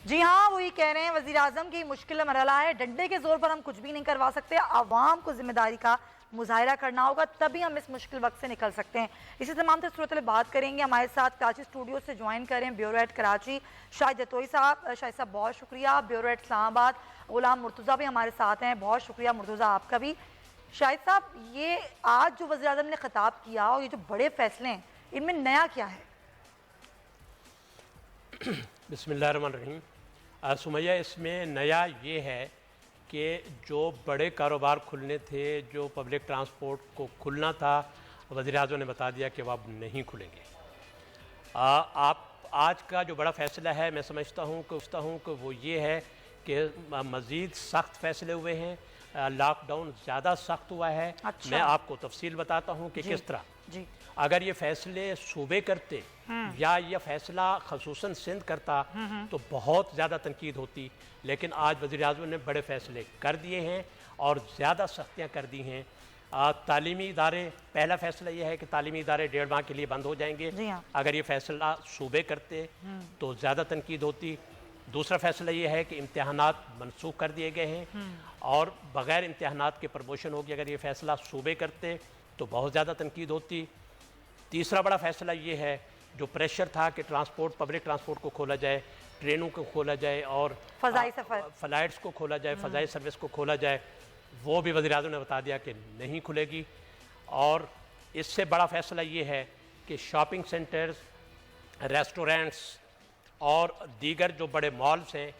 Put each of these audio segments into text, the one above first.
جی ہاں، وہی کہہ رہے ہیں وزیر اعظم کی مشکل مرحلہ ہے، ڈنڈے کے زور پر ہم کچھ بھی نہیں کروا سکتے، عوام کو ذمہ داری کا مظاہرہ کرنا ہوگا، تبھی ہم اس مشکل وقت سے نکل سکتے ہیں۔ اسی تمام سے صورتحال بات کریں گے، ہمارے ساتھ کراچی اسٹوڈیو سے جوائن کریں بیورو ہیڈ کراچی شاہد جتوئی صاحب۔ شاہد صاحب بہت شکریہ۔ بیورو ہیڈ اسلام آباد غلام مرتضیٰ بھی ہمارے ساتھ ہیں، بہت شکریہ مرتضیٰ آپ کا بھی۔ شاہد صاحب، یہ آج جو وزیر اعظم نے خطاب کیا اور یہ جو بڑے فیصلے ہیں، ان میں نیا کیا ہے؟ بسم اللہ الرحمن الرحیم۔ سمیہ، اس میں نیا یہ ہے کہ جو بڑے کاروبار کھلنے تھے، جو پبلک ٹرانسپورٹ کو کھلنا تھا، وزیر اعظم نے بتا دیا کہ وہ اب نہیں کھلیں گے۔ آج کا جو بڑا فیصلہ ہے، میں سمجھتا ہوں کہ وہ یہ ہے کہ مزید سخت فیصلے ہوئے ہیں، لاک ڈاؤن زیادہ سخت ہوا ہے۔ میں آپ کو تفصیل بتاتا ہوں کہ کس طرح۔ اگر یہ فیصلے صوبے کرتے یا یہ فیصلہ خصوصاً سندھ کرتا تو بہت زیادہ تنقید ہوتی، لیکن آج وزیر اعظم نے بڑے فیصلے کر دیے ہیں اور زیادہ سختیاں کر دی ہیں۔ تعلیمی ادارے، پہلا فیصلہ یہ ہے کہ تعلیمی ادارے 1.5 ماہ کے لیے بند ہو جائیں گے۔ اگر یہ فیصلہ صوبے کرتے تو زیادہ تنقید ہوتی۔ دوسرا فیصلہ یہ ہے کہ امتحانات منسوخ کر دیے گئے ہیں اور بغیر امتحانات کے پروموشن ہوگی۔ اگر یہ فیصلہ صوبے کرتے تو بہت زیادہ تنقید ہوتی۔ تیسرا بڑا فیصلہ یہ ہے، جو پریشر تھا کہ پبلک ٹرانسپورٹ کو کھولا جائے، ٹرینوں کو کھولا جائے اور فضائی سفر، فلائٹس کو کھولا جائے، فضائی سروس کو کھولا جائے، وہ بھی وزیر اعظم نے بتا دیا کہ نہیں کھلے گی۔ اور اس سے بڑا فیصلہ یہ ہے کہ شاپنگ سینٹرز، ریسٹورینٹس اور دیگر جو بڑے مالز ہیں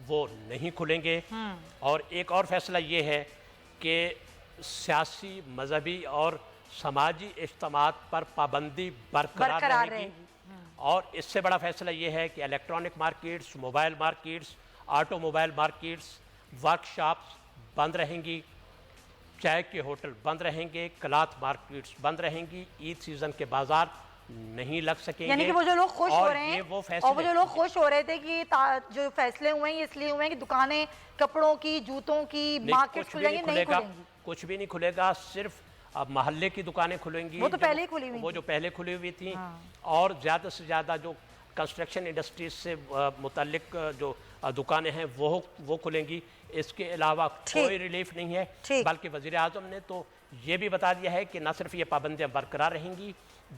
وہ نہیں کھلیں گے۔ اور ایک اور فیصلہ یہ ہے کہ سیاسی، مذہبی اور سماجی اجتماعات پر پابندی برقرار رہے گی۔ اور اس سے بڑا فیصلہ یہ ہے کہ electronic markets, mobile markets, automobile markets, workshops بند رہیں گی، چائے کے ہوٹل بند رہیں گے، کلاتھ مارکیٹس بند رہیں گی، عید سیزن کے بازار نہیں لگ سکیں گے۔ یعنی کہ وہ جو لوگ خوش ہو رہے ہیں اور وہ جو لوگ خوش ہو رہے تھے کہ جو فیصلے ہوئے ہیں اس لیے ہوئے ہیں کہ دکانیں کپڑوں کی، جوتوں کی، مارکیٹ کھل جائیں گے، نہیں کھلیں گی، کچھ بھی نہیں کھلے گا، صرف اب محلے کی دکانیں کھلیں گی، وہ تو پہلے ہی کھلی ہوئی، وہ جو پہلے کھلی ہوئی تھیں، اور زیادہ سے زیادہ جو کنسٹرکشن انڈسٹریز سے متعلق جو دکانیں ہیں وہ کھلیں گی۔ اس کے علاوہ کوئی ریلیف نہیں ہے، بلکہ وزیر اعظم نے تو یہ بھی بتا دیا ہے کہ نہ صرف یہ پابندیاں برقرار رہیں گی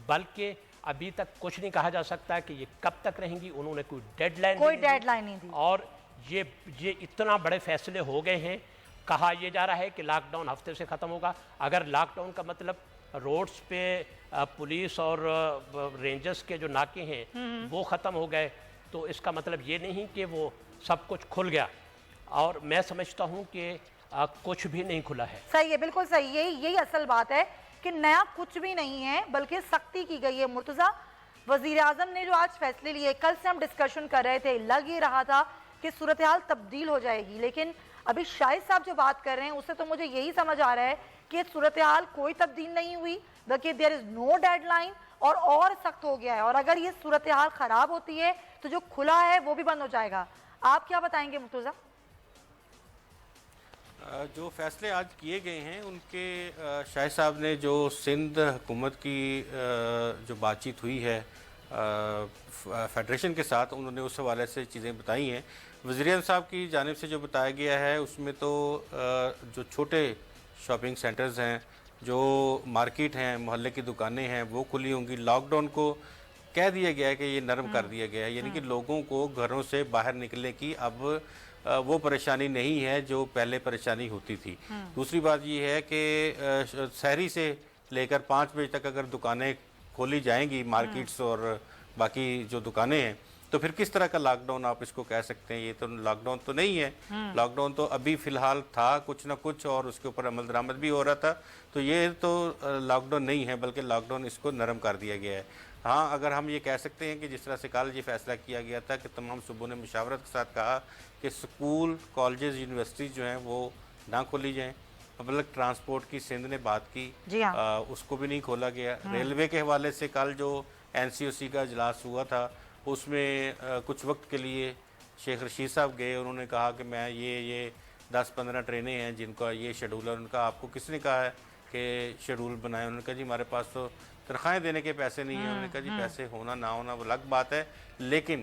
بلکہ ابھی تک کچھ نہیں کہا جا سکتا کہ یہ کب تک رہیں گی۔ انہوں نے کوئی ڈیڈ لائن نہیں دی اور یہ اتنا بڑے فیصلے ہو گئے ہیں۔ کہا یہ جا رہا ہے کہ لاک ڈاؤن ہفتے سے ختم ہوگا۔ اگر لاک ڈاؤن کا مطلب روڈز پہ پولیس اور رینجرز کے جو ناکے ہیں وہ ختم ہو گئے تو اس کا مطلب یہ نہیں کہ وہ سب کچھ کھل گیا، اور میں سمجھتا ہوں کہ کچھ بھی نہیں کھلا ہے۔ صحیح ہے، بالکل صحیح ہے، یہی اصل بات ہے کہ نیا کچھ بھی نہیں ہے بلکہ سختی کی گئی ہے۔ مرتضیٰ، وزیر اعظم نے جو آج فیصلے لیے، کل سے ہم ڈسکشن کر رہے تھے، لگ یہ رہا تھا کہ صورتحال تبدیل ہو جائے گی، لیکن ابھی شاہد صاحب جو بات کر رہے ہیں اس سے تو مجھے یہی سمجھ آ رہا ہے کہ صورتحال کوئی تبدیل نہیں ہوئی بلکہ there is no deadline اور سخت ہو گیا ہے، اور اگر یہ صورتحال خراب ہوتی ہے تو جو کھلا ہے وہ بھی بند ہو جائے گا۔ آپ کیا بتائیں گے مرتضیٰ؟ جو فیصلے آج کیے گئے ہیں ان کے شاہد صاحب نے جو سندھ حکومت کی جو بات چیت ہوئی ہے فیڈریشن کے ساتھ، انہوں نے اس حوالے سے چیزیں بتائی ہیں۔ وزیر اعظم صاحب کی جانب سے جو بتایا گیا ہے اس میں تو جو چھوٹے شاپنگ سینٹرز ہیں، جو مارکیٹ ہیں، محلے کی دکانیں ہیں، وہ کھلی ہوں گی۔ لاک ڈاؤن کو کہہ دیا گیا ہے کہ یہ نرم کر دیا گیا ہے، یعنی کہ لوگوں کو گھروں سے باہر نکلنے کی اب وہ پریشانی نہیں ہے جو پہلے پریشانی ہوتی تھی۔ دوسری بات یہ ہے کہ سحری سے لے کر 5 بجے تک اگر دکانیں کھولی جائیں گی، مارکیٹس اور باقی جو دکانیں ہیں، تو پھر کس طرح کا لاک ڈاؤن آپ اس کو کہہ سکتے ہیں؟ یہ تو لاک ڈاؤن تو نہیں ہے۔ لاک ڈاؤن تو ابھی فی الحال تھا کچھ نہ کچھ اور اس کے اوپر عمل درآمد بھی ہو رہا تھا، تو یہ تو لاک ڈاؤن نہیں ہے بلکہ لاک ڈاؤن اس کو نرم کر دیا گیا ہے۔ ہاں، اگر ہم یہ کہہ سکتے ہیں کہ جس طرح سے کل یہ فیصلہ کیا گیا تھا کہ تمام صوبوں نے مشاورت کے ساتھ کہا کہ سکول، کالجز، یونیورسٹیز جو ہیں وہ نہ کھولی جائیں۔ پبلک ٹرانسپورٹ کی سندھ نے بات کی، اس کو بھی نہیں کھولا گیا۔ ریلوے کے حوالے سے کل جو NCOC کا اجلاس ہوا تھا اس میں کچھ وقت کے لیے شیخ رشید صاحب گئے، انہوں نے کہا کہ میں یہ 10-15 ٹرینیں ہیں جن کا یہ شیڈول ہے۔ ان کا آپ کو کس نے کہا ہے کہ شیڈول بنائے؟ انہوں نے کہا جی ہمارے پاس تو تنخواہیں دینے کے پیسے نہیں ہیں۔ انہوں نے کہا جی پیسے ہونا نہ ہونا وہ الگ بات ہے، لیکن